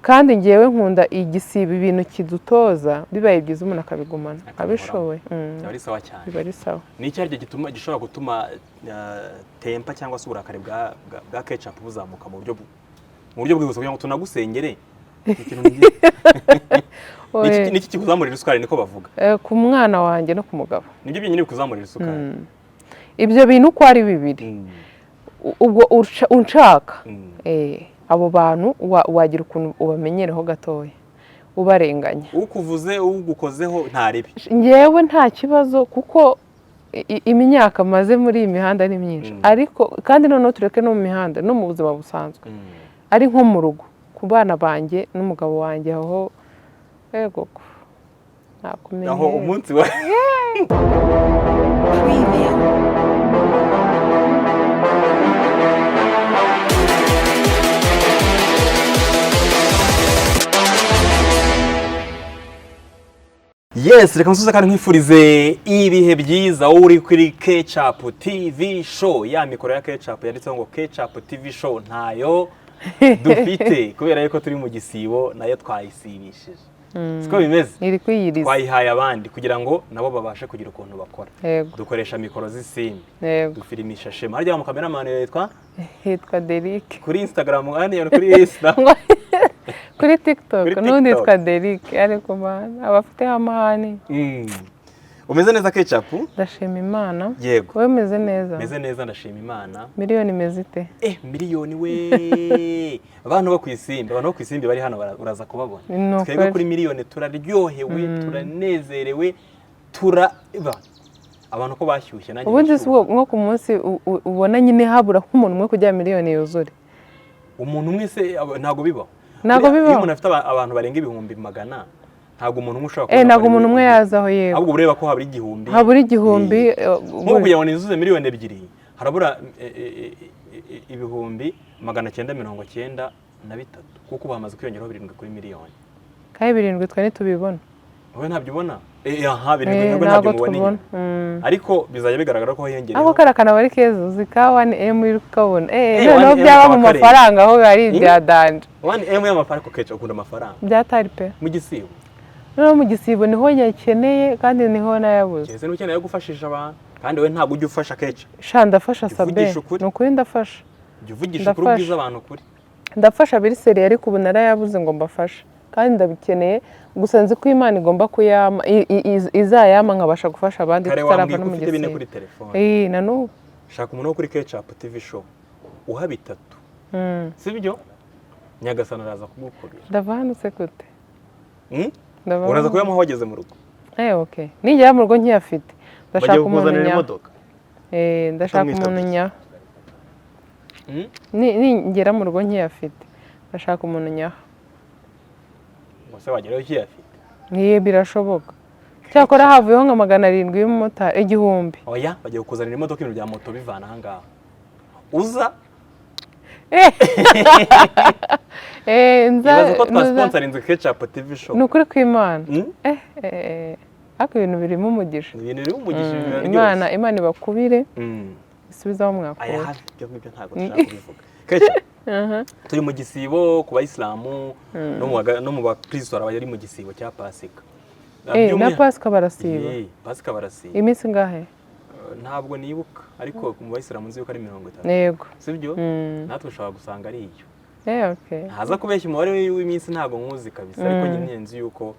kandi ngewe nkunda igisiba ibintu kidutoza bibaye byiza umuntu akabigumana abishoboye biba ari sawa cyane biba ari sawa ni iki aryo gishobora gutuma tempa cyangwa se uburakari bwa ketchup buzamuka mu buryo bwihuse kugira ngo tunagusengere niki kikuzamurira isukari niko bavuga ku mwana wanjye no ku mugabo nibyo byonyine bikuzamurira isukari ibyo bintu uko ari bibiri ubwo unshaka abo bantu wagira ukuntu ubamenyereho gatoya ubarenganya ukuvuze ugukozeho ntaribi ngewe nta kibazo kuko imyaka maze muri iyi mihanda ni myinshi ariko kandi noneho tureke no mu mihanda no mu buzima busanzwe ari nko mu rugo ku bana banjye n'umugabo wanjye aho yego nakumenye aho umunsi wa Yes, reka nsuza kandi nkwifurize ibihe byiza uri kuri Ketchup TV show. Ya mikoro ya Ketchup yanditseho ngo Ketchup TV show ntayo dufite kubera yuko turi mu gisibo nayo twayisibishije. Siko bimeze? Iri kwiyiriza. Twayihaye abandi kugira ngo nabo babashe kugira ukuntu bakora. Dukoresha mikoro z'isimbi. Dufilimisha shema. Harya mu cameraman yitwa Derek. Kuri Instagram kandi kuri Instagram. Kuri TikTok n'undi twa Derek ariko bana abafite amahane. Umeze neza Ketchup? Ndashima Imana. Yego. Wowe umeze neza? Meze neza ndashima Imana. Miliyoni imeze ite? Miliyoni we. Abantu bo kwisimbi bari hano uraza kubabona. Twebwe kuri miliyoni turaryohewe, turanezerewe, abantu ko bashyushye nanjye. Ubundi nko ku munsi ubona nyine habura nk'umuntu umwe kujya miliyoni yuzure. Umuntu umwe se ntago bibaho. Ntago bibaho. Iyo umuntu afite abantu barenga ibihumbi 100 ntago umuntu umwe ushobora ntago umuntu umwe yazaho yego. Ahubwo ureba ko habura igihumbi. Habura igihumbi. Nko kugira ngo nizuze miliyoni 2 harabura ibihumbi 993 kuko bamaze kwiyongeraho 7 kuri miliyoni. Kandi 7 twa nitubibona. Wowe ntabyo ubona? Aha 7 ntabyo mubona. Ariko bizajya bigaragara ko hiyongereye. Ako karakana bari keza uzika 1M uri kubona. Noneho byaba mu mafaranga aho bari ibya danje. 1M y'amafaranga ko Ketchup ukunda amafaranga. Byatari pe. Mu gisibo. No mu gisibo niho yakeneye kandi niho nayabuze. Keze n'ukeneye gufashisha abantu kandi we ntabwo ujye ufasha Ketchup. Ndafasha Sabe. Nukuri ndafasha. Jya uvugisha kuri ubwiza abantu kuri. Ndafasha biri seri ariko ubu narayabuze ngo mbafashe. Kandi ndabikeneye gusa nzi ko Imana igomba kuyama izayama nkabasha gufasha abandi tutarava no mu gisibo. Nanubu. Shaka umuntu wo kuri Ketchup TV show. Uha 3. Sibyo? Nyagasana araza kugukorera. Ndavanutse gute? Uraza kuyamuha wageze mu rugo. Okay. Nijya mu rugo nkiyafite. Ndashaka umuntu nya. Ndashaka umuntu nya. Ngera mu rugo nkiyafite. Ndashaka umuntu nya. Mose wageraho nkiyafite. Birashoboka. Cyakora havuyeho nka 700 y'umumotari 1000. Oya, bagiye kukuzanira imodoka ibintu bya moto bivana aha ngaha. Uza Ibaza ko twasponsorinze Ketchup TV show. Nukuri kw'Imana. Ako ibintu birimo umugisha. Imana ibakubire. Isubizaho mwakora. Aya hafi byo ntago dushaka kubivuga. Ketchup. Turi mu gisibo ku bayisilamu no mu bakristo bari mu gisibo cya Pasika. Na Pasika barasiba. Pasika barasiba. Iminsi ngahe? Ntabwo nibuka ariko mu bayisilamu nzi yuko ari 50. Yego. Sibyo? Natwe ushobora gusanga ari iyo. Okay. Haza kubeshya umubare w'iminsi ntago nkuzi kabisa ariko nyine nzi yuko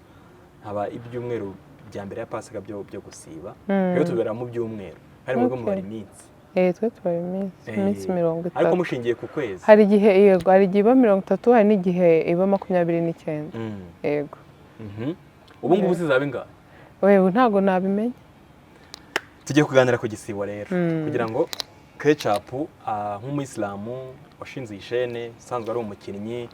haba ibyumweru bya mbere ya Pasika byo gusiba. Rero tubera mu byumweru. Hari mu bari iminsi. Twe tubaye iminsi 30. Ariko mushingiye ku kwezi. Hari igihe yego, hari igihe iba 30, hari n'igihe iba 29. Yego. Ubu ngubu sizabe ngahe? Wewe ntago nabimenye. Tugiye kuganira ku gisibo rero kugira ngo Ketchup nk'umuyisilamu washinze ishene usanzwe ari umukinnyi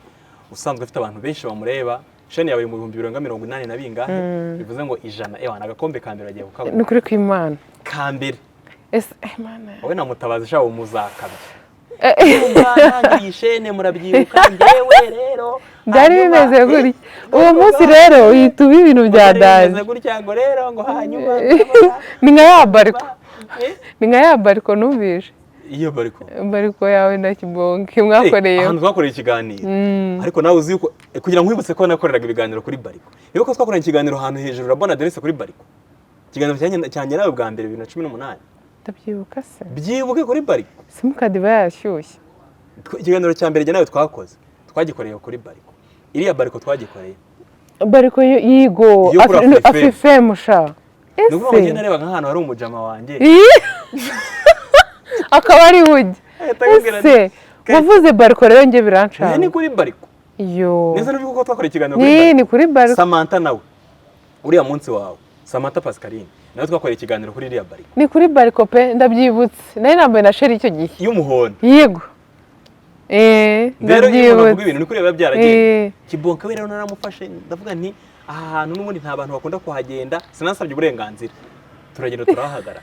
usanzwe afite abantu benshi bamureba shene yawe mu 2080 na bingahe bivuze ngo 100 agakombe kambere agiye kukabona. Nukuri kw'Imana. Kambere. Mana. Wowe namutabaza shawo muzakaba. Umwana ishene murabyibuka ngewe rero. Byari bimeze guri. Uwo munsi rero uhita uba ibintu bya danje. Bimeze gutya ngo rero ngo hanyuma ni nka ya bariko. Ni nka ya bariko numvise. iyo bariko yawe na kibonke mwakoreye ahantu twakoreye ikiganiro ariko nawe uzi yuko kugira ngo wibutse ko nakoreraga ibiganiro kuri bariko niba ko twakoreye ikiganiro ahantu hejuru urabona adresse kuri bariko ikiganiro cyanjye nawe bwa mbere 2018 ndabyibuka se byibuke kuri bariko simukadi bayashyushye ikiganiro cya mbere nawe twakoze twagikoreye kuri bariko iriya bariko twagikoreye bariko yigo afife musha nuko bagenda nareba nk'ahantu hari umujama wanjye akaba ari hujye ese wavuze bariko rero nge birancana ni kuri bariko yo neza n'ubwo ko twakoreye ikiganiro kuri bariko ni kuri bariko Samantha nawe uriya munsi wawe Samantha Pascaline nawe twakoreye ikiganiro kuri iriya bariko ni kuri bariko pe ndabyibutse nayo nambaye na sheri icyo gihe y'umuhondo yego rero iyo umuntu avuga ibintu ni kuri biba byaragiye kibonka we rero naramufashe ndavuga nti aha hantu n'ubundi nta bantu bakunda kuhagenda sinasabye uburenganzira turagenda turahagara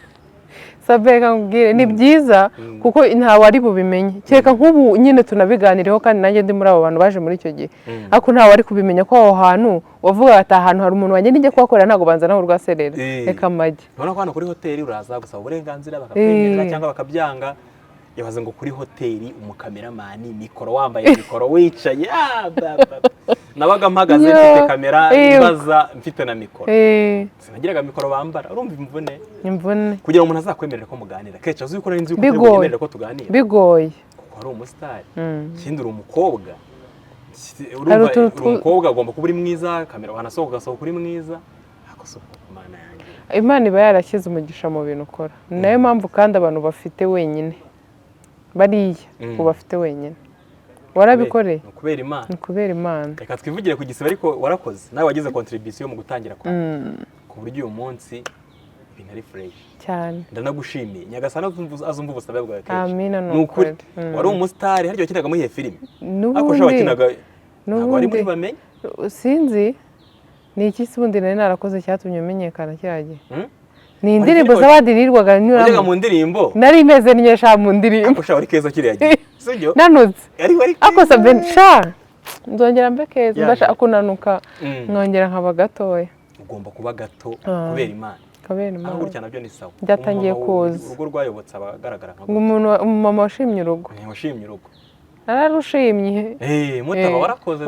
sabeka ngubwire ni byiza kuko ntawe ari bubimenye cyeka nk'ubu nyine tunabiganireho kandi nanjye ndi muri abo bantu baje muri icyo gihe ariko ntawe ari kubimenya ko aho hantu wavuga ati ahantu hari umuntu wanjye nijye kuhakorera ntabwo banza naho urwaserera reka amagi urabona ko hano kuri hoteli uraza gusaba uburenganzira bakakwemerera cyangwa bakabyanga yabaze ngo kuri hoteli umukameramani mikoro wambaye mikoro wicaye nabaga mpagaze mfite kamera ibaza mfite na mikoro sinagiraga mikoro bambara urumva imvune kugira ngo umuntu azakwemerere ko muganira kecha uzi ko nzi yuko utemerere ko tuganira bigoye kuko ari umustar kindi uri umukobwa urumva umukobwa agomba kuba uri mwiza kamera wanasohoka gasohoka uri mwiza akosohoka Imana yanjye Imana iba yarashyize umugisha mu bintu ukora nayo mpamvu kandi abantu bafite wenyine bariya ubu bafite wenyine warabikoreye ni kubera Imana reka twivugire ku gisiba ariko warakoze nawe wagize contribution mu gutangira kwa ku buryo uyu munsi ibintu ari fresh cyane ndanagushimiye nyagasana azumva ubusabe bwawe kenshi amina nukuri wari umustar haryo wakinaga muri filime akosha wakinaga ntabwo ari muri bamenye sinzi ni iki subundi nari narakoze cyatumye umenyekana cyagiye ni indirimbo z'abadirirwaga nyuramo mu ndirimbo nari meze nyesha mu ndirimbo akosha wari keza kiriya gihe sibyo nanutse wari akosa bensha nzongera mbe keza ndashaka kunanuka nkongera nkaba gatoya ugomba kuba gato kubera Imana aho gutya nabyo ni sawa byatangiye kuza urugo rwayobotse abagaragara nka umumama washimye urugo washimye urugo nararushimye mutaba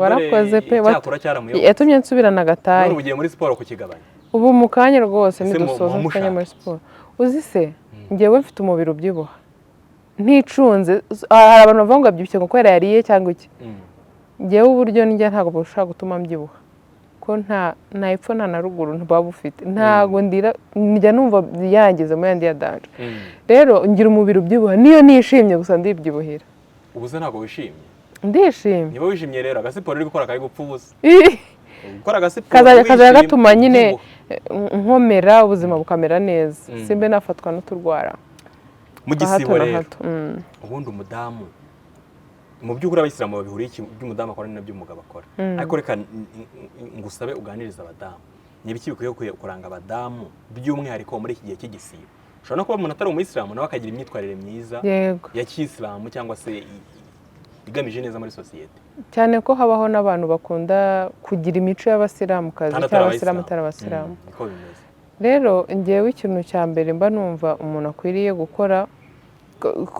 warakoze pe cyakora cyaramuyoboye yatumye nsubirana gataye none ugiye muri siporo kukigabanya ubu mu kanya rwose nidusoza tukajya muri siporo uzi se njyewe mfite umubiri ubyibuha nticunze hari abantu bavuga ngo abyibushye ngo kubera yariye cyangwa iki njyewe uburyo njya ntabwo bushobora gutuma mbyibuha ko nta epfo nta na ruguru ntibaba bufite ntabwo njya numva yangize mu yandi ya danje rero ngira umubiri ubyibuha niyo nishimye gusa ndibyibuhira ubu se ntabwo wishimye ndishimye niba wishimye rero agasiporo uri gukora kari gupfa ubusa gukora agasiporo kazajya gatuma nyine nkomera ubuzima bukamera neza simbe nafatwa n'uturwara mu gisibo rero ubundi umudamu mu by'ukuri abayisilamu babihuriye iby'umudamu akora ni nabyo umugabo akora ariko reka ngusabe uganiriza abadamu n'ibiki bikwiye kuranga abadamu by'umwihariko muri iki gihe cy'igisibo ushobora no kuba umuntu atari umuyisilamu nawe akagira imyitwarire myiza ya kiyisilamu cyangwa se igamije neza muri sosiyete cyane ko habaho n'abantu bakunda kugira imico y'abasilamukazi cyangwa abasilamu atari abasilamu rero ngewe ikintu cya mbere mba numva umuntu akwiriye gukora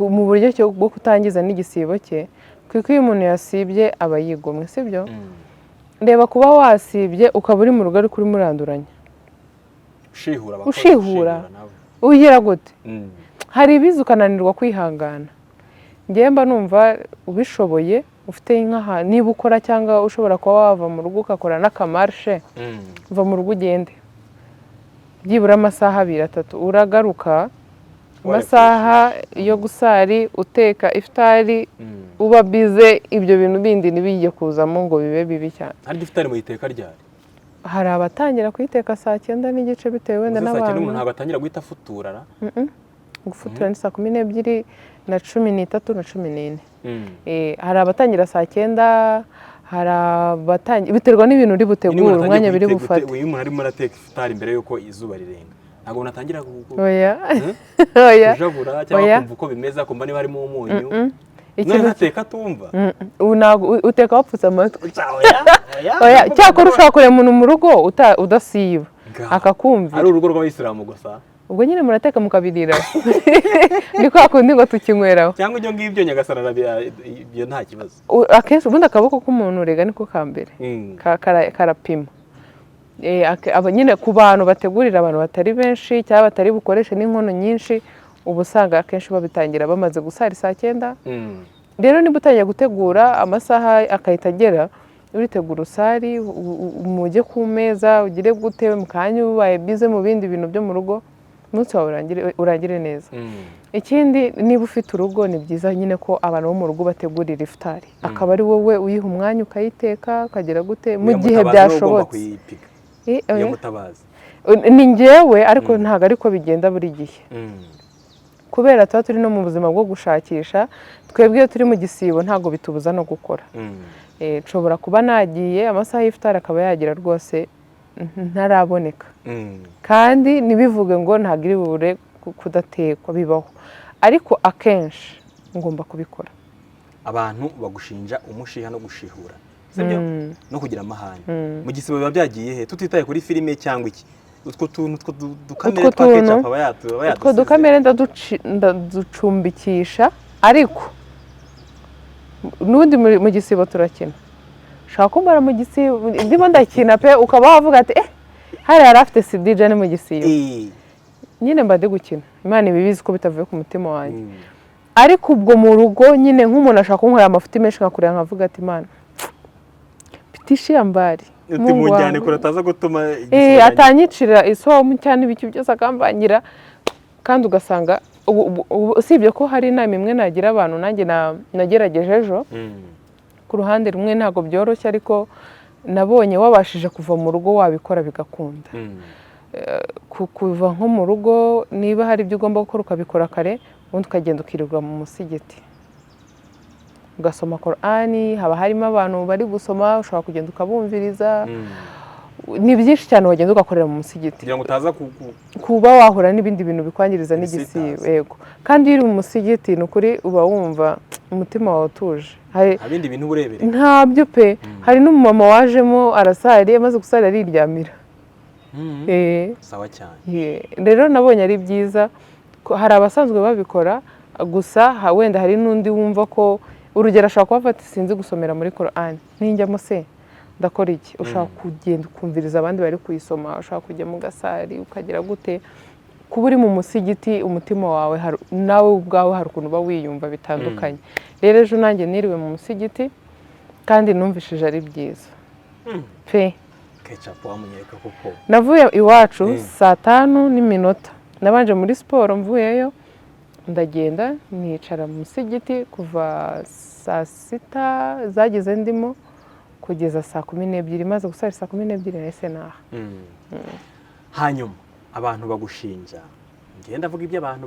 mu buryo bwo kutangiza n'igisibo cye kuko iyo umuntu yasibye aba yigomwe sibyo reba kuba wasibye ukaba uri mu rugo ariko urimo uranduranya ushihura ugira gute hari ibiza ukananirwa kwihangana ngewe mba numva ubishoboye ufite nk'aha niba ukora cyangwa ushobora kuba wava mu rugo ugakora n'akamarishe uva mu rugo ugende byibura amasaha 2-3 uragaruka amasaha yo gusari uteka iftari uba bize ibyo bintu bindi nibijye kuzamo ngo bibe bibi cyane hari iftari mu iteka ryari hari abatangira kuyiteka saa 9 n'igice bitewe wenda n'abantu saa 9 umuntu abatangira guhita futurara gufutura ni saa 12 na 13 na 14 hari abatangira saa 9 hari abatangira biterwa n'ibintu uri butegura umwanya biri bufate uyu umuntu arimo arateka iftari imbere yuko izuba rirenga ntabwo unatangira oya kujabura cyangwa kumva uko bimeze akumva niba harimo umunyu none ateka tumva uteka wapfutse amatwi oya cyakora ushaka kureba umuntu mu rugo udasiba akakumva ari urugo rw'abayisilamu gusa ubwo nyine murateka mukabirira ni kwa kundi ngo tukinyweraho cyangwa ibyo ngibyo Nyagasana ibyo nta kibazo akenshi ubundi akaboko k'umuntu rega niko kambere karapima nyine ku bantu bategurira abantu batari benshi cyangwa batari bukoreshe n'inkono nyinshi uba usanga akenshi babitangira bamaze gusara saa 9 rero niba utangiye gutegura amasaha akahita agera uritegura usari mujye ku meza ugire gute mu kanya ubaye bize mu bindi bintu byo mu rugo umunsi wawe urangire neza ikindi niba ufite urugo ni byiza nyine ko abantu bo mu rugo bategurira ifutari akaba ari wowe uyiha umwanya ukayiteka ukagera gute mu gihe byashobotse ni njyewe ariko ntabwo ariko bigenda buri gihe kubera tuba turi no mu buzima bwo gushakisha twebwe iyo turi mu gisibo ntabwo bitubuza no gukora nshobora kuba nagiye amasaha y'ifutari akaba yagira rwose ntaraboneka kandi ntibivuge ngo ntabwo iri bubure kudatekwa bibaho ariko akenshi ngomba kubikora abantu bagushinja umushiha no gushihura sibyo no kugira amahane mu gisibo biba byagiye he tutitaye kuri filime cyangwa iki utwo tuntu dukamere twa ketchup abayatusize utwo dukamere ndaducumbikisha ariko n'undi mu gisibo turakina ushaka kumbara mu gisibo ndimo ndakina pe ukaba wavuga ati hari afite CD jane mu gisibo nyine mba ndi gukina Imana ibibizi ko bitavuye ku mutima wanjye ariko ubwo mu rugo nyine nk'umuntu ashaka kunkorera amafuti menshi nkakurira nkavuga ati Imana pitisha yambari utimujyane kurataza gutuma atanyicira isomo cyane ibiki byose akambangira kandi ugasanga usibye ko hari inama imwe nagira abantu nanjye nagerageje ejo ku ruhande rumwe ntabwo byoroshye ariko nabonye wabashije kuva mu rugo wabikora bigakunda kuva nko mu rugo niba hari ibyo ugomba gukora ukabikora kare ubundi ukagenda ukirirwa mu musigiti ugasoma Korani haba harimo abantu bari gusoma ushobora kugenda ukabumviriza ni byinshi cyane wagenda ugakorera mu musigiti kugira ngo utaza kuba wahura n'ibindi bintu bikwangiriza n'igisibo yego kandi iyo uri mu musigiti ni ukuri uba wumva umutima wawe utuje ibindi bintu urebere ntabyo pe hari n'umumama wajemo arasari amaze gusara ariryamira sawa cyane rero nabonye ari byiza hari abasanzwe babikora gusa wenda hari n'undi wumva ko urugero ashobora kuba afata sinzi gusomera muri Korani ninjyamo se ndakora iki ushaka kugenda ukumviriza abandi bari kuyisoma ushaka kujya mu gasari ukagira gute kuba uri mu musigiti umutima wawe nawe ubwawe hari ukuntu uba wiyumva bitandukanye rero ejo nanjye niriwe mu musigiti kandi numvishije ari byiza pe ketchup wamunyereka kuko navuye iwacu saa 5:00 nabanje muri siporo mvuyeyo ndagenda nicara mu musigiti kuva saa 6 zageze ndimo kugeza saa 12 maze gusara saa 12 nahise naha hanyuma abantu bagushinja ngenda avuga ibyo abantu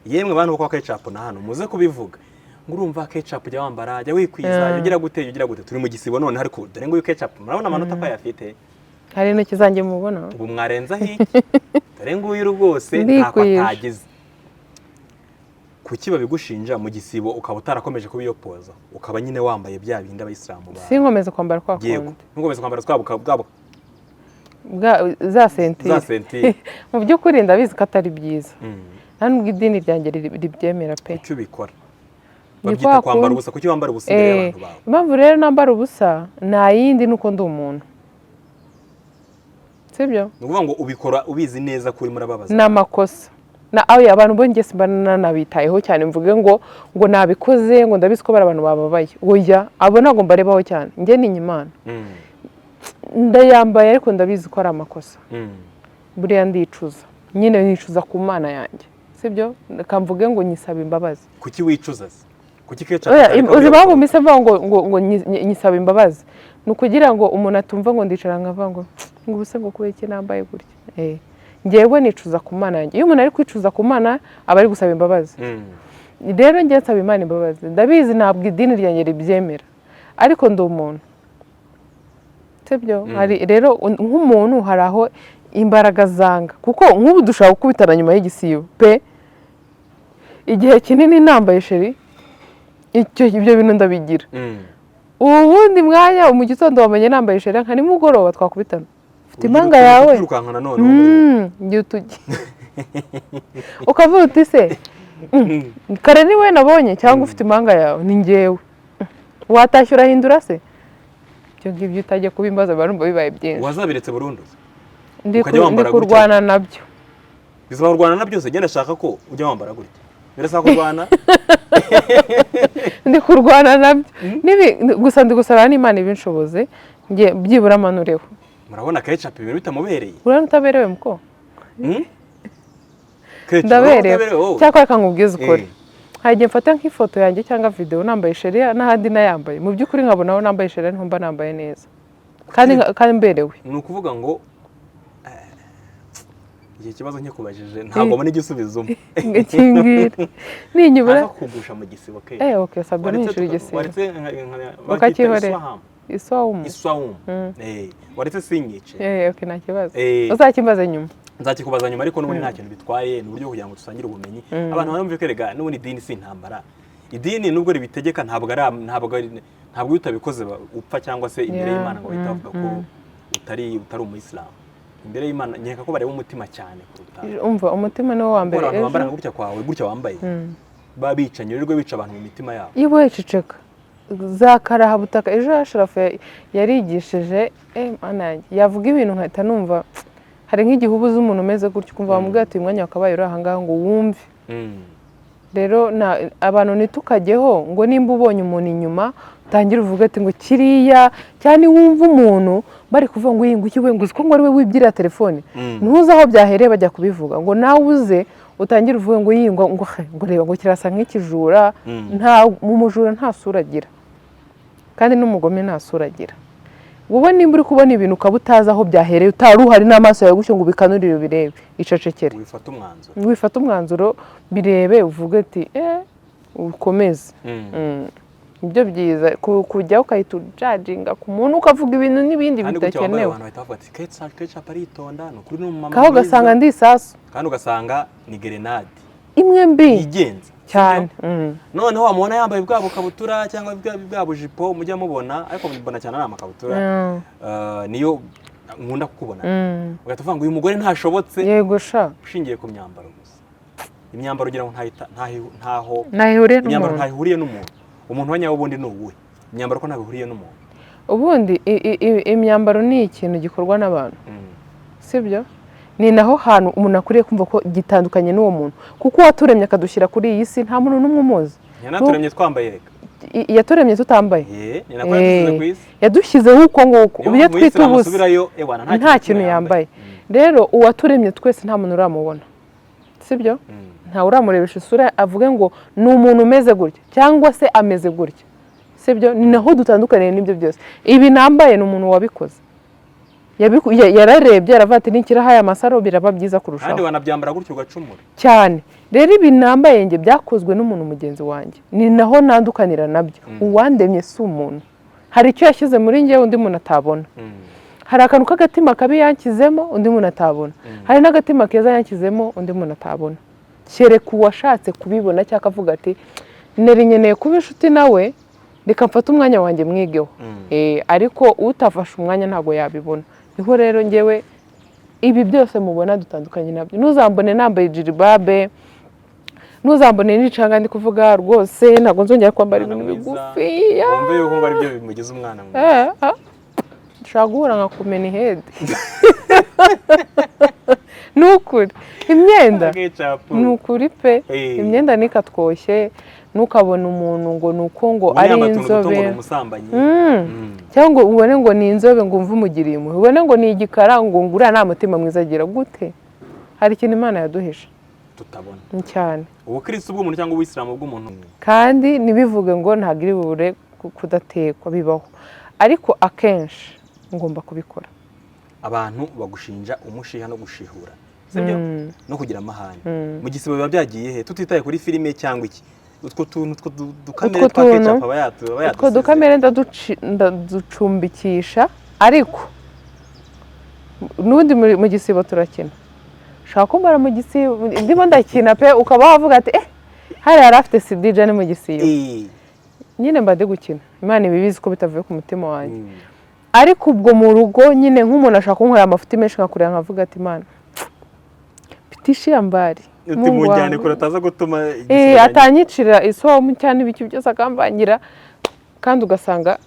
yemwe abantu bako ketchup na hano muze kubivuga ngurumva ketchup jya wambara jya wikwiza ugira gute turi mu gisibo none ariko dore ngo ketchup murabona amanota ko yafite hari intoki zanjye mubona ubu mwarenza hiki dore ngo uyu rwose ntako atagize kuki babigushinja mu gisibo ukaba utarakomeje kubiyopoza ukaba nyine wambaye bya bindi abayisilamu ba sinkomeze kwambara kwa kundi nkomeze kwambara twabo za sentire mu by'ukuri ndabizi ko atari byiza nta nubwo idini ryanjye ribyemera pe icyo ubikora babyita kwambara ubusa kuki wambara ubusa imbere y'abantu bawe impamvu rero nambara ubusa nta yindi nuko ndi umuntu sibyo ni ukuvuga ngo ubikora ubizi neza ko urimo urababaza ni amakosa abantu bongeye simba nanabitayeho cyane mvuge ngo nabikoze ngo ndabizi ko bari abantu bababaye oya abo ntabwo mbarebaho cyane njye ni Imana ndayambaye ariko ndabizi ko ari amakosa buriya ndicuza nyine nicuza ku Mana yanjye sibyo kamvuge ngo nyisaba imbabazi kuki wicuza kuki ketchup uzi babu mise mvuga ngo nyisaba imbabazi ni ukugira ngo umuntu atumva ngo ndicara nkavuga ngo ubuse ngo kubera iki nambaye gutya ngewe nicuza ku Mana yanjye iyo umuntu ari kwicuza ku Mana aba ari gusaba imbabazi rero njye nsaba Imana imbabazi ndabizi ntabwo idini ryanjye ribyemera ariko ndi umuntu sibyo rero nk'umuntu hari aho imbaraga zanga kuko nk'ubu dushaka gukubitana nyuma y'igisibo pe igihe kinini nambaye sheri ibyo bintu ndabigira ubundi mwanya mu gitondo wamenye nambaye sheri nka nimugoroba twakubitana ufite impanga yawe kwirukankana none ngiye utugi ukavuga uti se kare ni we nabonye cyangwa ufite impanga yawe ni njyewe watashye urahindura se ibyo ngibyo utajya kubimbaza barumva bibaye byinshi wazabiretse burundu ndi kurwana nabyo bizaba kurwana nabyo se genda shaka ko ujya wambara gutya birasa kurwana ndi kurwana nabyo gusa ndi gusaba n'Imana ibinshoboze nge byibura amanureho murabona ketchup ibintu bitamubereye urabona utaberewe muko ndaberewe cyakora kangubwiza ukuri hagiye mfata nk'ifoto yanjye cyangwa video nambaye sheria n'ahandi nayambaye mu by'ukuri nkabona nambaye sheria niho mba nambaye neza kandi mberewe ni ukuvuga ngo iki kibazo nkikubajije ntabwo mbona igisubizo ngikingire ninyubura kugusha mu gisibo ke okay sabwe n'ishuri igisibo waretse bakakihorera iswawum waretse sinyice okay nta kibazo uzakimbaza nyuma nzakikubaza nyuma ariko n'ubundi nta kintu bitwaye ni uburyo kugira ngo dusangire ubumenyi abantu barumve kerega n'ubundi idini si intambara idini nubwo ribitegeka ntabwo iyo utabikoze upfa cyangwa se imbere y'Imana ngo bahita bavuga ko utari umuyisilamu imbere y'Imana nkeka ko bareba umutima cyane kuruta umva umutima niwo wa mbere abantu bambara gutya kwawe gutya wambaye babicanye rero bica abantu mu mitima yabo iyo wececeka zakaraha butaka ejo Ashrafu yarigishije yavuga ibintu nkahita numva hari nk'igihe ubuze umuntu umeze gutyo ukumva bamubwira ati umwanya wakabaye uri aha ngaha ngo wumve rero abantu nitukajyeho ngo nimba ubonye umuntu inyuma utangira uvuga ati ngo kiriya cyane wumva umuntu bari kuvuga ngo iyi nguki we ngo uko ngo ari we wibyira telefone ntuzi aho byahereye bajya kubivuga ngo nawe uze utangira uvuga ngo iyi ngo reba ngo kirasa nk'ikijura mu mujura nta sura agira kandi n'umugome nta sura agira wowe nimba uri kubona ibintu ukaba utazi aho byahereye utari uhari n'amaso yawe gutyo ngo ubikanurire birebe icecekere wifata umwanzuro birebe uvuge ati ukomeze ibyo byiza kujya ukahita ujajinga ku muntu ukavuga ibintu n'ibindi bidakenewe kaho ugasanga ndi isasu kandi ugasanga ni gerenade imwe mbi yigenza cyane noneho wamubona yambaye bwa bukabutura cyangwa bwa bujipo mujya mubona ariko mubona cyane ari amakabutura niyo nkunda kukubona ugahita uvuga ngo uyu mugore ntashobotse yego sha ushingiye ku myambaro gusa imyambaro ugira ngo ntaho ntahihuriye n'umuntu umuntu wa nyawo ubundi ni uwuhe imyambaro ko ntabihuriye n'umuntu ubundi imyambaro ni ikintu gikorwa n'abantu sibyo ni naho hantu umuntu akwiriye kumva ko gitandukanye n'uwo muntu kuko waturemye akadushyira kuri iyi si nta muntu n'umwe umuzi yanaturemye twambaye reka yaturemye tutambaye ni nako yadushyize ku isi yadushyizeho uko nguko ubyo twita ubusa nta kintu yambaye rero uwaturemye twese nta muntu uramubona sibyo ntawe uramurebesha isura avuge ngo ni umuntu umeze gutya cyangwa se ameze gutya sibyo ni naho dutandukaniye n'ibyo byose ibi nambaye ni umuntu wabikoze yararebye aravuga ati nikirahaye amasaro biraba byiza kurushaho kandi wanabyambara gutyo ugacumura cyane rero ibi nambaye nge byakozwe n'umuntu mugenzi wanjye ni naho nandukanira nabyo uwandemye si umuntu hari icyo yashyize muri ngewe undi muntu atabona hari akantu k'agatima kabi yanshyizemo undi muntu atabona hari n'agatima keza yanshyizemo undi muntu atabona kereka uwashatse kubibona cyangwa akavuga ati nari nkeneye kuba inshuti nawe reka mfate umwanya wanjye mwigeho ariko utafashe umwanya ntabwo yabibona niho rero ngewe ibi byose mubona dutandukanye nabyo ntuzambone nambaye jiribabe ntuzambone n'icanga ndi kuvuga rwose ntabwo nzongera kwambara ibintu bigufiya wumve yuko ngo ari byo bimugize umwana mwiza nshaka guhura nkakumena ihede ni ukuri imyenda ni ukuri pe imyenda nikatwoshye ntukabona umuntu ngo ni uko ngo ari inzobe cyangwa ubone ngo ni inzobe ngo umve umugiriye impuhwe ubone ngo ni igikara ngo uriya nta mutima mwiza agira gute hari ikintu Imana yaduhishe tutabona cyane ubukristo bw'umuntu cyangwa ubuyisilamu bw'umuntu kandi ntibivuge ngo ntabwo iri bubure kudatekwa bibaho ariko akenshi ngomba kubikora abantu bagushinja umushiha no gushihura sibyo no kugira amahane mu gisibo biba byagiye he tutitaye kuri filime cyangwa iki utwo tuntu dukamere twa ketchup utwo dukamere ndaducumbikisha ariko n'ubundi mu gisibo turakina ushaka kumbara mu gisibo ndimo ndakina pe ukaba wavuga ati hari afite CD jane mu gisibo nyine mba ndi gukina Imana ibibizi ko bitavuye ku mutima wanjye ariko ubwo mu rugo nyine nk'umuntu ashaka kunkorera amafuti menshi nkakurira nkavuga ati Imana tishia mbali. Uti mujyane kure ataza gutuma atanyicira isomo cyane ibiki byose akambangira kandi ugasanga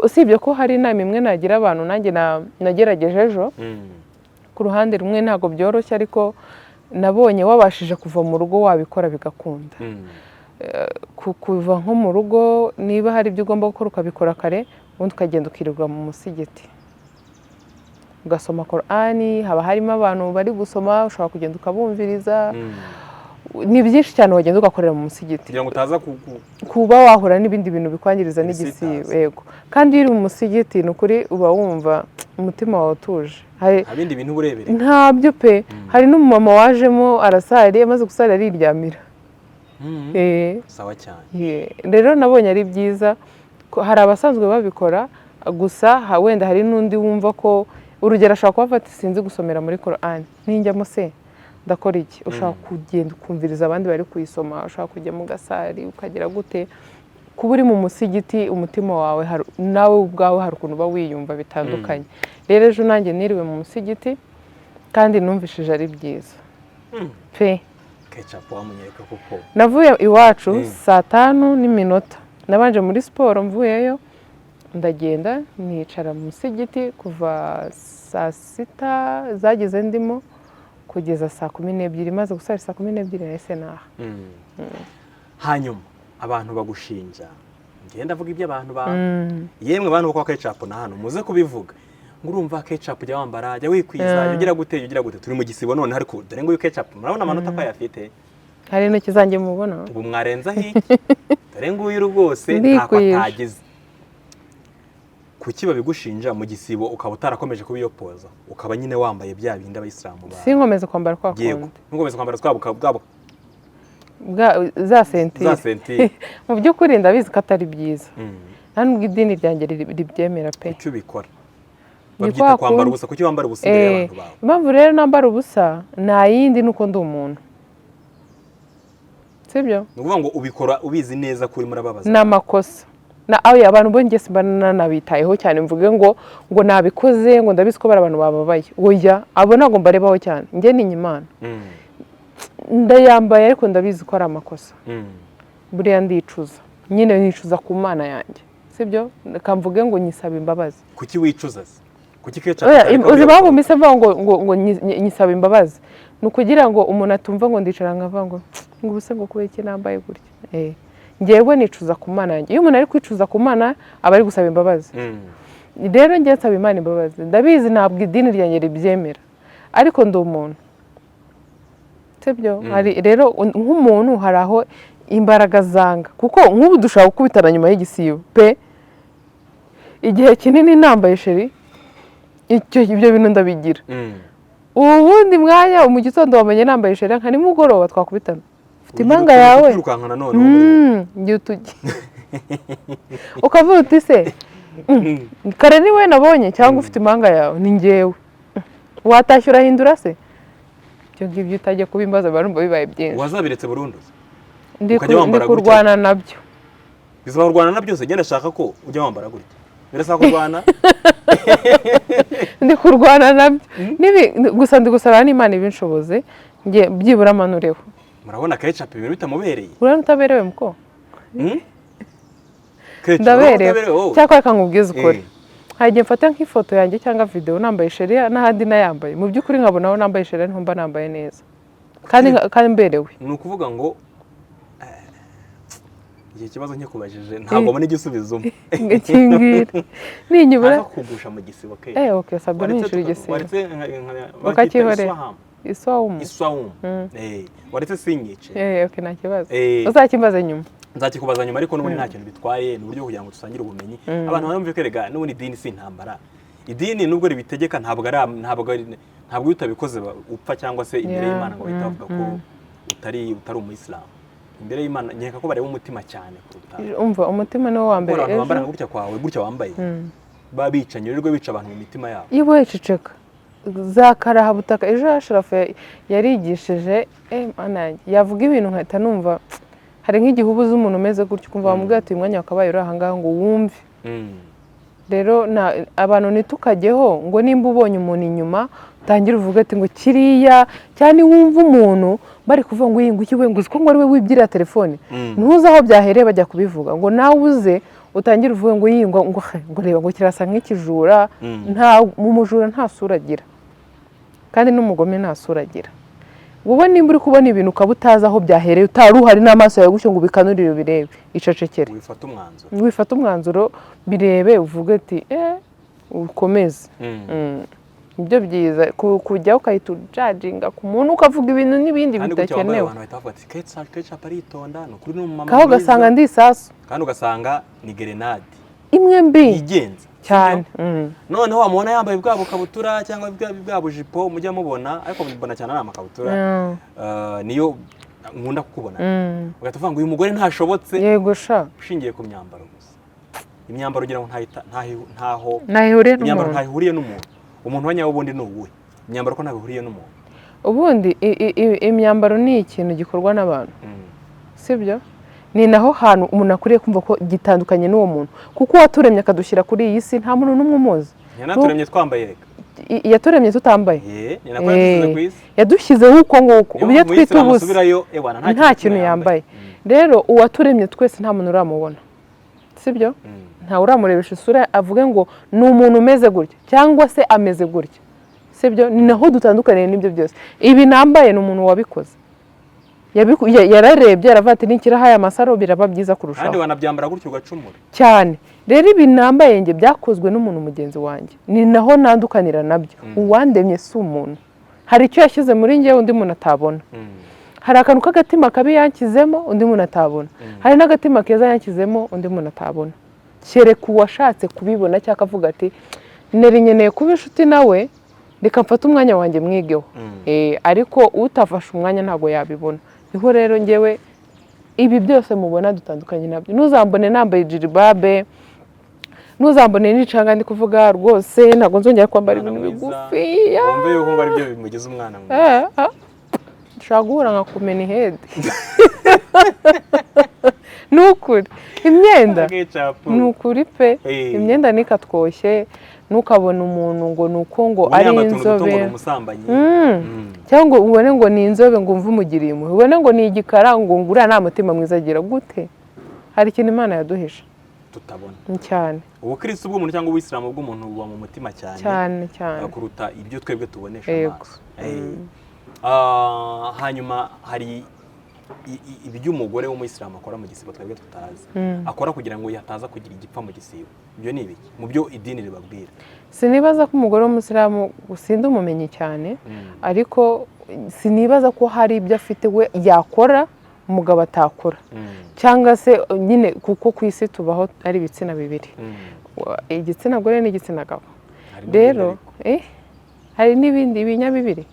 usibye ko hari inama imwe nagira abantu nanjye nagerageje ejo ku ruhande rumwe ntago byoroshye ariko nabonye wabashije kuva mu rugo wabikora bigakunda kuva nko mu rugo niba hari ibyo ugomba gukora ukabikora kare ubundi ukagenda ukirirwa mu musigiti ugasoma Korani haba harimo abantu bari gusoma ushobora kugenda ukabumviriza ni byinshi cyane wagenda ugakorera mu musigiti kugira ngo utaza kuba wahura n'ibindi bintu bikwangiriza n'igisibo yego kandi iyo uri mu musigiti ni ukuri uba wumva umutima wawe utuje ibindi bintu uburebere ntabyo pe hari n'umumama wajemo arasari amaze gusara ariryamira sawa cyane rero nabonye ari byiza hari abasanzwe babikora gusa wenda hari n'undi wumva ko urugero ashobora kuba afata sinzi gusomera muri Korani ninjyamo se ndakora iki ushaka kugenda ukumviriza abandi bari kuyisoma ushaka kujya mu gasari ukagira gute kuba uri mu musigiti umutima wawe nawe ubwawe hari ukuntu uba wiyumva bitandukanye rero ejo nanjye niriwe mu musigiti kandi numvishije ari byiza pe ketchup wamunyereka kuko navuye iwacu 5:05 nabanje muri siporo mvuyeyo ndagenda nicara mu musigiti kuva 6:00 zageze ndimo kugeza 12:00 maze gusara 12:00 nahise naha hanyuma abantu bagushinja ngenda avuga ibyo abantu ba yemwe abantu bakwa ketchup na hano muze kubivuga ngo urumva ketchup jya wambara jya wikwiza ugira gute turi mu gisibo none ariko dore ngo ketchup murabona amanota ko yafite hari intoki zanjye mubona ubu mwarenza hiki dore ngo uyu rwose ntako atagize kuki babigushinja mu gisibo ukaba utarakomeje kubiyopoza ukaba nyine wambaye bya bindi abayisilamu ba sinkomeze kwambara kwa kundi nkomeze kwambara twabo za sentire mu by'ukuri ndabizi ko atari byiza nta nubwo idini ryanjye ribyemera pe icyo ubikora babyita kwambara ubusa kuki wambara ubusa imbere y'abantu bawe impamvu rero nambara ubusa nta yindi nuko ndi umuntu sibyo ni ukuvuga ngo ubikora ubizi neza ko urimo urababaza ni amakosa abantu bonge simba nanabitayeho cyane mvuge ngo nabikoze ngo ndabizi ko bari abantu bababaye oya abo ntabwo mbarebaho cyane njye ni Imana ndayambaye ariko ndabizi ko ari amakosa buriya ndicuza nyine nicuza ku Mana yanjye sibyo kamvuge ngo nyisaba imbabazi kuki wicuza kuki uzi babu mise mva ngo nyisaba imbabazi ni ukugira ngo umuntu atumva ngo ndicara nkavuga ngo ubuse ngo kubera iki nambaye gutya ngewe nicuza ku Mana yanjye iyo umuntu ari kwicuza ku Mana aba ari gusaba imbabazi rero njye nsaba Imana imbabazi ndabizi ntabwo idini ryanjye ribyemera ariko ndi umuntu sibyo rero nk'umuntu hari aho imbaraga zanga kuko nk'ubu dushaka gukubitana nyuma y'igisibo pe igihe kinini nambaye sheri ibyo bintu ndabigira ubundi mwanya mu gitondo wamenye nambaye sheri nka nimugoroba twakubitana ufite impanga yawe ukavuga uti se kare ni we nabonye cyangwa ufite impanga yawe ni ngewe watashye urahindura se ibyo ngibyo utajya kubimbaza barumva bibaye byinshi wazabiretse burundu ndi kurwana nabyo bizaba kurwana nabyo se genda shaka ko ujya wambara gutya birasa kurwana ndi kurwana nabyo gusa ndi gusaba n'Imana ibinshoboze nge byibura amanureho murabona ketchup ibintu bitamubereye urana utaberewe muko ndaberewe cyakora kankubwiza ukuri hari igihe mfata nk'ifoto yanjye cyangwa video nambaye sheria n'ahandi nayambaye mu by'ukuri nkabona aho nambaye sheria niho mba nambaye neza kandi mberewe ni ukuvuga ngo igihe kibazo nkikubajije ntabwo mbona igisubizo ngikingwira ninyibura kugusha mu gisibo ke okay sabwa n'ishuri igisibo waretse ukakihorera iswawum waretse sinyice okay nta kibazo uzakimbaza nyuma nzakikubaza nyuma ariko n'ubundi nta kintu bitwaye ni uburyo kugira ngo dusangire ubumenyi abantu barumve ko erega n'ubundi idini si intambara idini nubwo ribitegeka ntabwo utabikoze upfa cyangwa se imbere y'Imana ngo bahita bavuga ko utari umuyisilamu imbere y'Imana nkeka ko bareba umutima cyane kuruta umva umutima niwo wa mbere ejo wambara gutya kwawe gutya wambaye babicanye rero bica abantu mu mitima yabo iyo wiceceka zakaraha butaka ejo Ashrafu yarigishije yavuga ibintu nkahita numva hari nk'igihe ubuze umuntu umeze gutyo kumva bamubwira ati uyu mwanya wakabaye uri aha ngaha ngo wumve rero abantu ntitukajyeho ngo nimba ubonye umuntu inyuma utangira uvuga ati ngo kiriya cyane wumva umuntu bari kuvuga ngo yingu iki we ngo uziko ngo ari we wibyira telefone ntuzi aho byahereye bajya kubivuga ngo nawe uze utangire uvuge ngo yingo ngo reba ngo kirasa nk'ikijura mu mujura nta sura agira kandi n'umugome nta sura agira wowe nimba uri kubona ibintu ukaba utazi aho byahereye utari uhari n'amaso yawe gutyo ngo ubikanurire ubirebe icecekere wifata umwanzuro birebe uvuge ati ukomeze nibyo byiza kujya ukahita ujajinga ku muntu ukavuga ibintu n'ibindi bidakenewe kaho ugasanga ndi isasu kandi ugasanga ni gerenade imwe mbi yigenza cyane noneho wamubona yambaye bwa bukabutura cyangwa bwa bujipo mujya mubona ariko mubona cyane ari amakabutura niyo nkunda kukubona ugahita uvuga ngo uyu mugore ntashobotse yego sha ushingiye ku myambaro gusa imyambaro ugira ngo ntaho ntahihuriye n'umuntu umuntu wa nyawo ubundi ni uwuhe imyambaro ko ntabihuriye n'umuntu ubundi imyambaro ni ikintu gikorwa n'abantu sibyo ni naho hantu umuntu akwiriye kumva ko gitandukanye n'uwo muntu kuko uwaturemye akadushyira kuri iyi si nta muntu n'umwe umuzi yanaturemye twambaye reka yaturemye tutambaye yadushyizeho uko nguko ibyo twita ubusa nta kintu yambaye rero uwaturemye twese nta muntu uramubona sibyo ntawe uramurebesha isura avuge ngo ni umuntu umeze gutya cyangwa se ameze gutya sibyo ni naho dutandukaniye n'ibyo byose ibi nambaye ni umuntu wabikoze yararebye aravuga ati nikirahaye amasaro biraba byiza kurushaho kandi wanabyambara gutyo ugacumura cyane rero ibi nambaye nge byakozwe n'umuntu mugenzi wanjye ni naho nandukanira nabyo uwandemye si umuntu hari icyo yashyize muri ngewe undi muntu atabona hari akantu k'agatima kabi yanshyizemo undi muntu atabona hari n'agatima keza yanshyizemo undi muntu atabona kereka uwashatse kubibona cyangwa akavuga ati nari nkeneye kuba inshuti nawe reka mfate umwanya wanjye mwigeho ariko utafashe umwanya ntabwo yabibona niho rero ngewe ibi byose mubona dutandukanye nabyo ntuzambone nambaye jiribabe ntuzambone n'icanga ndi kuvuga rwose ntabwo nzongera kwambara ibintu bigufiya wumve yuko ngo aribyo bimugize umwana mwiza ushobora guhura nka kumena ihede ni ukuri imyenda ni ukuri pe imyenda nikatwoshye ntukabona umuntu ngo ni uko ngo ari inzobe cyangwa ubone ngo ni inzobe ngo umve umugiriye impuhwe ubone ngo ni igikara ngo uriya nta mutima mwiza agira gute hari ikintu Imana yaduhisha tutabona cyane ubukristo bw'umuntu cyangwa ubuyisilamu bw'umuntu buba mu mutima cyane kuruta ibyo twebwe tubonesha amaso hanyuma hari iby'umugore w'umuyisilamu akora mu gisibo twebwe tutazi akora kugira ngo yataza kugira igipfa mu gisibo ibyo ni ibiki mu byo idini ribabwira sinibaza ko umugore w'umuyisilamu usinde umumenyi cyane ariko sinibaza ko hari ibyo afite we yakora umugabo atakora cyangwa se nyine kuko ku isi tubaho ari ibitsina bibiri igitsina gore n'igitsina gabo rero hari n'ibindi binyabibiri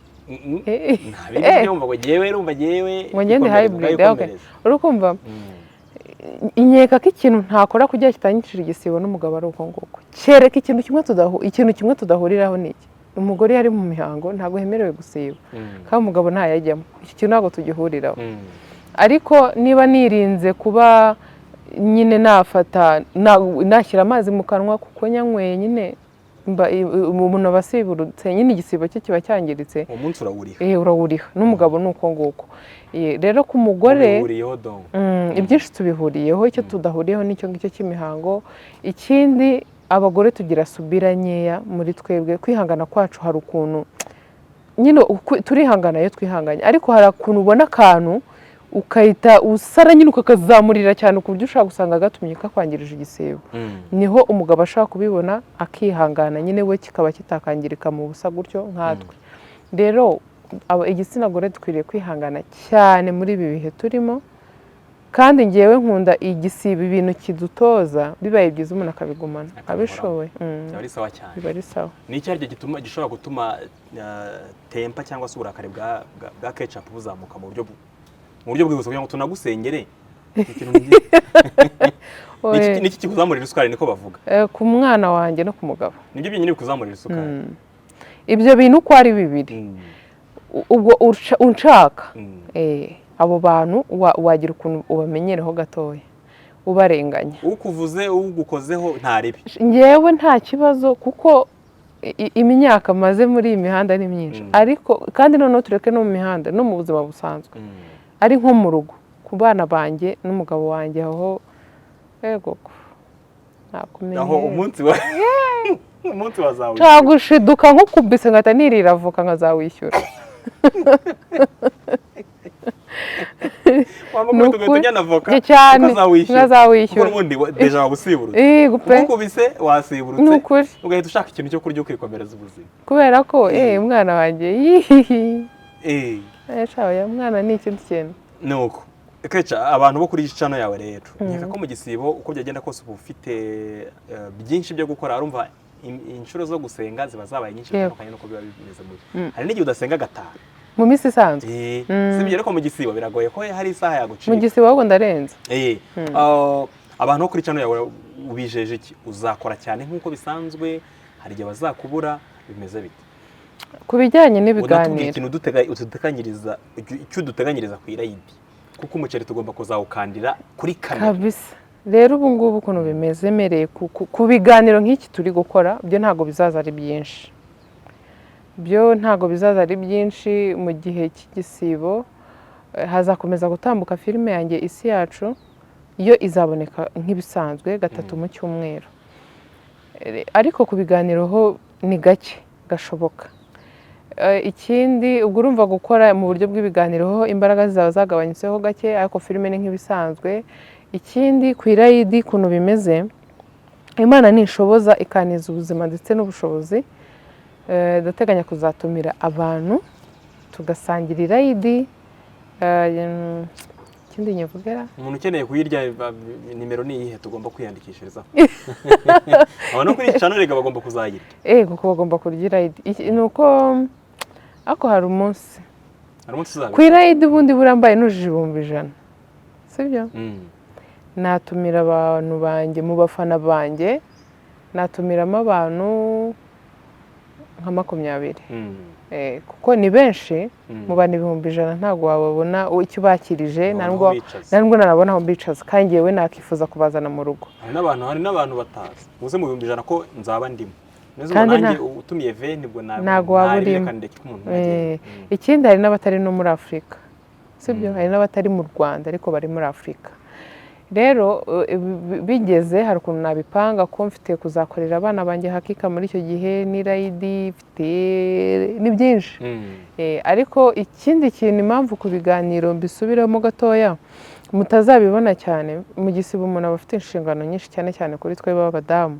ngo ngende hybrid urukumva inkeka ko ikintu ntakora kugira kitanyicira igisibo n'umugabo ari uko nguko kereka ikintu kimwe tudahuriraho ni iki umugore yari mu mihango ntabwo hemerewe gusiba kandi umugabo ntayajyamo iki kintu ntabwo tugihuriraho ariko niba nirinze kuba nyine nashyira amazi mu kanwa kuko nyanyweye nyine umuntu aba asiburutse nyine igisibo cye kiba cyangiritse umunsi urawuriha n'umugabo ni uko nguko rero ku mugore ibyinshi tubihuriyeho icyo tudahuriyeho n'icyo ngicyo cy'imihango ikindi abagore tugira subira nkeya muri twebwe kwihangana kwacu hari ukuntu nyine turihangana iyo twihanganye ariko hari ukuntu ubona akantu ukahita usara nyine ukakazamurira cyane ku buryo ushobora gusanga gatumye kakwangirije igisibo niho umugabo ashaka kubibona akihangana nyine we kikaba kitakangirika mu busa gutyo nkatwe rero igitsina gore dukwiriye kwihangana cyane muri ibi bihe turimo kandi ngewe nkunda igisibo ibintu kidutoza bibaye byiza umuntu akabigumana abishoboye biba ari sawa ni icyaryo gishobora gutuma tempa cyangwa se uburakari bwa ketchup buzamuka mu buryo bwihuse kugira ngo tunagusengere niki kikuzamurira isukari niko bavuga ku mwana wanjye no ku mugabo nibyo byonyine bikuzamurira isukari ibyo bintu uko ari bibiri ubwo unshaka abo bantu wagira ukuntu ubamenyereho gatoya ubarenganya. ukuvuze ugukozeho ntaribi. Ngewe nta kibazo kuko imyaka maze muri iyi mihanda ni myinshi, ariko kandi noneho tureke no mu mihanda no mu buzima busanzwe, ari nko mu rugo ku bana banjye n'umugabo wanjye aho yego nakumenye aho umunsi wazawishyura cyagushiduka nk'ukubise ngahita nirira avoka nkazawishyura. cyane nkazawishyura ubundi deja wabusiburutse ukubise wasiburutse ugahita ushaka ikintu cyo kurya ukikomereza ubuzima kubera ko umwana wanjye umwana ni ikindi kintu. nuko Kecha, abantu bo kuri channel yawe rero nkeka ko mu gisibo uko byagenda kose uba ufite byinshi byo gukora. Arumva inshuro zo gusenga ziba zabaye nyinshi bitandukanye nuko biba bimeze muri hari n'igihe udasenga gatanu mu minsi isanzwe. Sibyo rero ko mu gisibo biragoye ko hari isaha yagucika. Mu gisibo ahubwo ndarenze. Abantu bo kuri channel yawe ubijeje iki? Uzakora cyane nk'uko bisanzwe? Hari igihe bazakubura? Bimeze bite? Ku bijyanye n'ibiganiro ikintu icyo duteganyiriza ku irayidi kuko umuceri tugomba kuzawukandira kuri kamera kabisa. Rero ubu ngubu ukuntu bimeze mereye ku biganiro nk'iki turi gukora byo ntago bizaza ari byinshi, mu gihe cy'igisibo hazakomeza gutambuka filime yanjye Isi Yacu, iyo izaboneka nk'ibisanzwe gatatu mu cyumweru, ariko ku biganiro ho ni gake gashoboka. Ikindi ubwo urumva gukora mu buryo bw'ibiganiro ho imbaraga zizaba zagabanyutseho gake, ariko filime ni nk'ibisanzwe. Ikindi ku irayidi kuntu bimeze, Imana nishoboza ikaniza ubuzima ndetse n'ubushobozi, ndateganya kuzatumira abantu tugasangira irayidi. Ikindi nyivugera umuntu ukeneye kuyirya nimero ni iyihe tugomba kwiyandikishirizaho? Abantu kuri channel rega bagomba kuzayirya kuko bagomba kurya irayidi. Nuko ako hari umunsi uzabe ku irayidi ubundi burambaye nujije 100,000, sibyo? Natumira abantu banjye mu bafana banjye, natumiramo abantu nka 20. Kuko ni benshi mu bantu 100,000 ntabwo wababona icyo bakirije, ntabwo narabona aho bicaza, kandi ngewe nakifuza kubazana mu rugo. Hari n'abantu batazi uze mu 100,000 ko nzaba ndimo. Nanjye utumiye ve nibwo ntabwo waba urimo. Ikindi hari n'abatari no muri Afurika, sibyo? Hari n'abatari mu Rwanda ariko bari muri Afurika. Rero bigeze hari ukuntu nabipanga ko mfite kuzakorera abana banjye hakika muri icyo gihe n'irayidi ni byinshi. Ariko ikindi kintu impamvu ku biganiro mbisubiramo gatoya mutazabibona cyane, mu gisibo umuntu aba afite inshingano nyinshi cyane cyane kuri twe b'abadamu.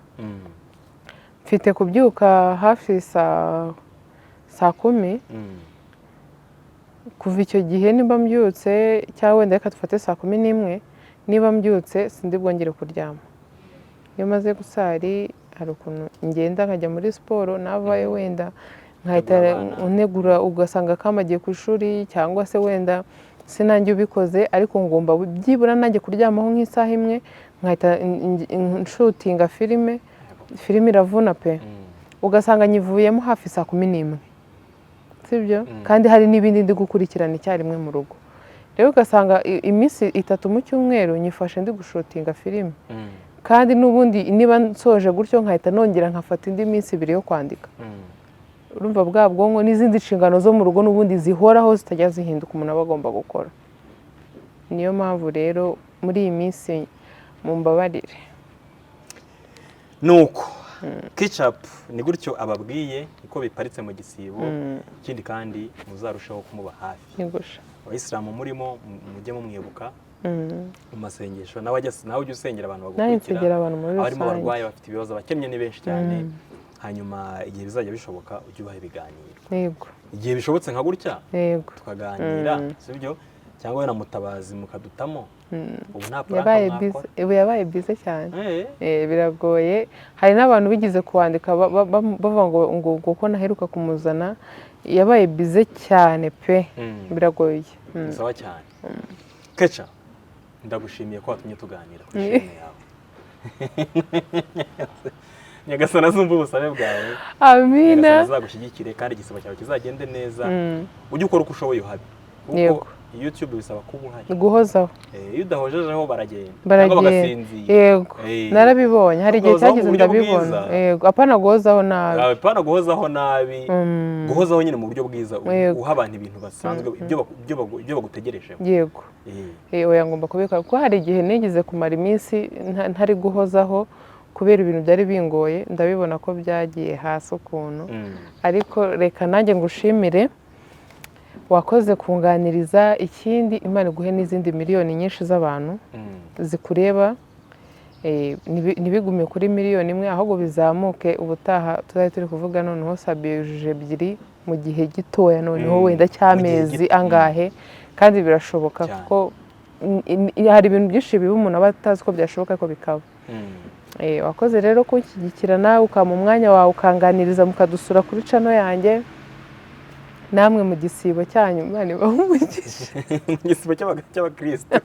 Mfite kubyuka hafi saa 10. Kuva icyo gihe niba mbyutse cyangwa wenda reka dufate saa 11, niba mbyutse sindi bwongere kuryama. Iyo maze gusari hari ukuntu ngenda nkajya muri siporo, navaye wenda nkahita unegura ugasanga kamagiye ku ishuri, cyangwa se wenda sinange ubikoze ariko ngomba byibura nanjye kuryamaho nk'isaha imwe nkahita nshutinga filime iravuna pe, ugasanga nyivuyemo hafi saa 11, sibyo? Kandi hari n'ibindi ndi gukurikirana icyarimwe mu rugo. Rero ugasanga iminsi 3 mu cyumweru nyifashe ndi gushutinga filime, kandi n'ubundi niba nsoje gutyo nkahita nongera nkafata indi minsi 2 yo kwandika. Urumva bwa bwonko n'izindi nshingano zo mu rugo n'ubundi zihoraho zitajya zihinduka umuntu aba agomba gukora. Niyo mpamvu rero muri iyi minsi mumbabarire. Nuko Ketchup ni gutyo ababwiye uko biparitse mu gisibo. Ikindi kandi muzarushaho kumuba hafi. Nigusha Abayisilamu murimo mujye mumwibuka mu masengesho, nawe ujye usengera abantu bagukurikira, abarimo barwaye bafite ibibazo, abakennye ni benshi cyane. Hanyuma igihe bizajya bishoboka ujye ubaha ibiganiro. Yego. Igihe bishobotse nka gutya tukaganira, sibyo? Cyangwa na Mutabazi mukadutamo. Ubu nta plan yabaye bize cyane. Biragoye. Hari n'abantu bigize kuwandika bavuga ngo kuko naheruka kumuzana yabaye bize cyane pe. Biragoye. Sawa cyane. Kecha, ndagushimiye ko watumye tuganira kuri channel yawe. Nyagasana azumva ubusabe bwawe. Amina. Azagushyigikire kandi igisibo cyawe kizagende neza. Ujye ukora uko ushoboye uhabe. Yego. YouTube bisaba kuba uhari. guhozaho Iyo udahojejeho baragenda cyangwa baragenda bagasinzira. yego narabibonye hari igihe Guhozaho mu cyageze buryo ndabibona bwiza. yego apana guhozaho nabi Apana guhozaho nabi, guhozaho nyine mu buryo bwiza, Yego. uha abantu ibintu basanzwe ibyo bagutegerejeho. yego oya ngomba kubikora kuko hari igihe nigeze kumara iminsi ntari guhozaho kubera ibintu byari bingoye ndabibona ko byagiye hasi ukuntu ariko reka nanjye ngushimire wakoze kunganiriza ikindi Imana iguhe n'izindi miliyoni nyinshi z'abantu zikureba ntibigume kuri miliyoni imwe ahubwo bizamuke ubutaha tuzajya turi kuvuga noneho Sabie yujuje ebyiri mu gihe gitoya noneho wenda cy'amezi angahe kandi birashoboka kuko hari ibintu byinshi biba umuntu aba atazi ko byashoboka ko bikaba wakoze rero kunshyigikira nawe ukama umwanya wawe ukanganiriza mukadusura kuri channel yanjye namwe mu gisibo cyanyu Imana ibahe umugisha igisibo cy'abakristo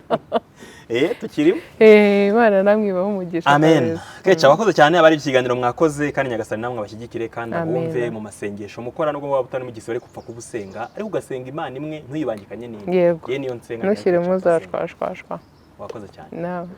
tukirimo Imana namwe ibahe umugisha amen keca wakoze cyane abari ikiganiro mwakoze kandi Nyagasani namwe abashyigikire kandi abumve mu masengesho mukora nubwo waba utari mu gisibo ariko upfa kubusenga ariko ugasenga Imana imwe ntuyibangikanye n'indi yego niyo nsenga ntushyiremo za shwashwashwa wakoze cyane nawe